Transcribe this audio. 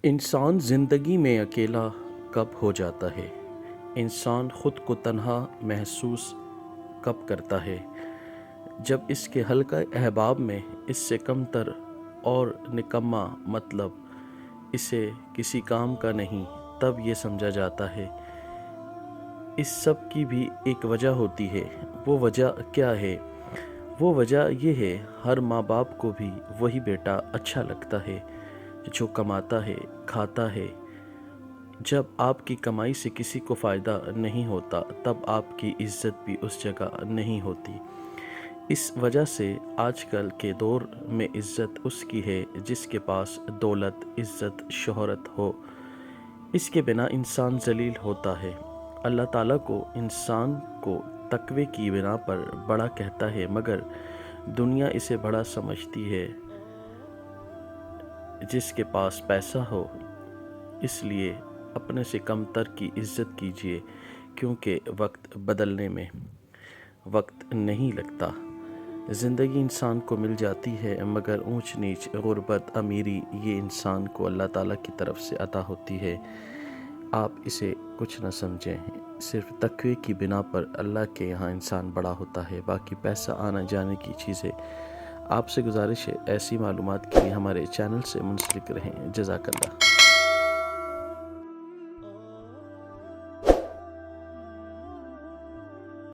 انسان زندگی میں اکیلا کب ہو جاتا ہے؟ انسان خود کو تنہا محسوس کب کرتا ہے؟ جب اس کے حلقہ احباب میں اس سے کم تر اور نکما مطلب اسے کسی کام کا نہیں، تب یہ سمجھا جاتا ہے۔ اس سب کی بھی ایک وجہ ہوتی ہے۔ وہ وجہ کیا ہے؟ وہ وجہ یہ ہے، ہر ماں باپ کو بھی وہی بیٹا اچھا لگتا ہے جو کماتا ہے، کھاتا ہے۔ جب آپ کی کمائی سے کسی کو فائدہ نہیں ہوتا، تب آپ کی عزت بھی اس جگہ نہیں ہوتی۔ اس وجہ سے آج کل کے دور میں عزت اس کی ہے جس کے پاس دولت، عزت، شہرت ہو۔ اس کے بنا انسان ذلیل ہوتا ہے۔ اللہ تعالیٰ کو انسان کو تقوی کی بنا پر بڑا کہتا ہے، مگر دنیا اسے بڑا سمجھتی ہے جس کے پاس پیسہ ہو۔ اس لیے اپنے سے کم تر کی عزت کیجیے، کیونکہ وقت بدلنے میں وقت نہیں لگتا۔ زندگی انسان کو مل جاتی ہے، مگر اونچ نیچ، غربت، امیری یہ انسان کو اللہ تعالیٰ کی طرف سے عطا ہوتی ہے۔ آپ اسے کچھ نہ سمجھیں، صرف تقوی کی بنا پر اللہ کے یہاں انسان بڑا ہوتا ہے، باقی پیسہ آنا جانے کی چیزیں۔ آپ سے گزارش ہے، ایسی معلومات کے لیے ہمارے چینل سے منسلک رہیں۔ جزاک اللہ۔